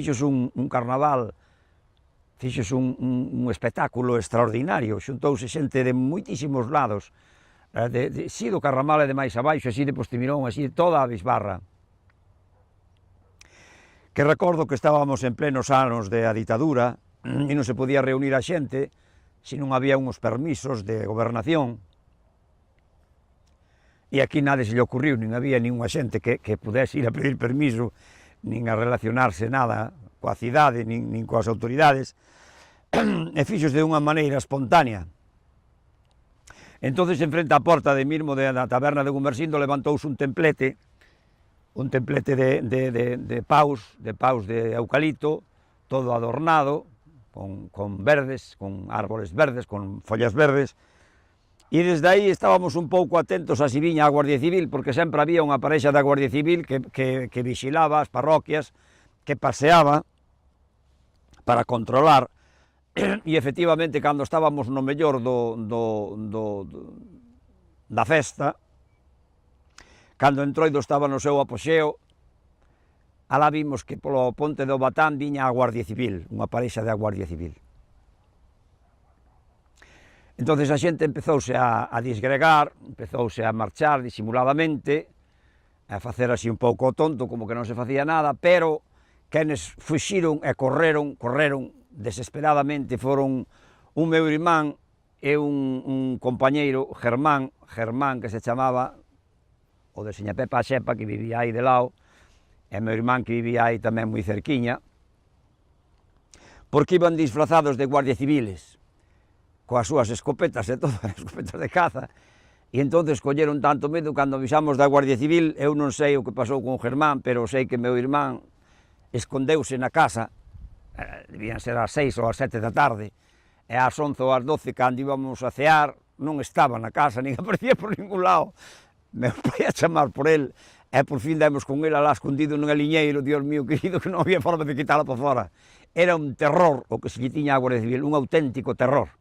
fixose un carnaval, fixose un espectáculo extraordinario, xuntouse xente de moitísimos lados, si do Carramal e de máis abaixo, así de Postimirón, así de toda a bisbarra. Que recordo que estábamos en plenos anos de a ditadura e non se podía reunir a xente se non había uns permisos de gobernación, e aquí nada se lle ocurriu, nin había ninguna xente que pudese ir a pedir permiso, nin a relacionarse nada coa cidade, nin coas autoridades, e fixos de unha maneira espontánea. Entonces, en frente á porta de mesmo da taberna de Gumersindo, levantouse un templete de paus de eucalipto, todo adornado, con verdes, con árboles verdes, con follas verdes, e desde aí estábamos un pouco atentos a si viña a Guardia Civil, porque sempre había unha parexa da Guardia Civil que vigilaba as parroquias, que paseaba para controlar. E efectivamente, cando estábamos no mellor da festa, cando Entroido estaba no seu apoxeo, alá vimos que polo ponte do Batán viña a Guardia Civil, unha parexa da Guardia Civil. Entonces a xente empezouse a disgregar, empezouse a marchar disimuladamente, a facer así un pouco tonto, como que non se facía nada, pero quenes fuxiron e correron desesperadamente foron un meu irmán e un compañeiro, Germán, que se chamaba, o de Seña Pepa Xepa, que vivía aí de lado, e meu irmán que vivía aí tamén moi cerquiña, porque iban disfrazados de guardia civiles, coas súas escopetas e todo, escopetas de caza, e entonces colleron tanto medo cando avisamos da Guardia Civil. Eu non sei o que pasou con Germán, pero sei que meu irmán escondeuse na casa, debían ser ás 6 ou ás 7 da tarde, e ás 11 ou ás 12, cando íbamos a cear, non estaba na casa, nin aparecía por ningún lado. Meu pai a chamar por el, e por fin demos con el alá escondido nun aliñeiro, Dios mío querido, que non había forma de quitarlo para fora. Era un terror o que se lle tiña a Guardia Civil, un auténtico terror.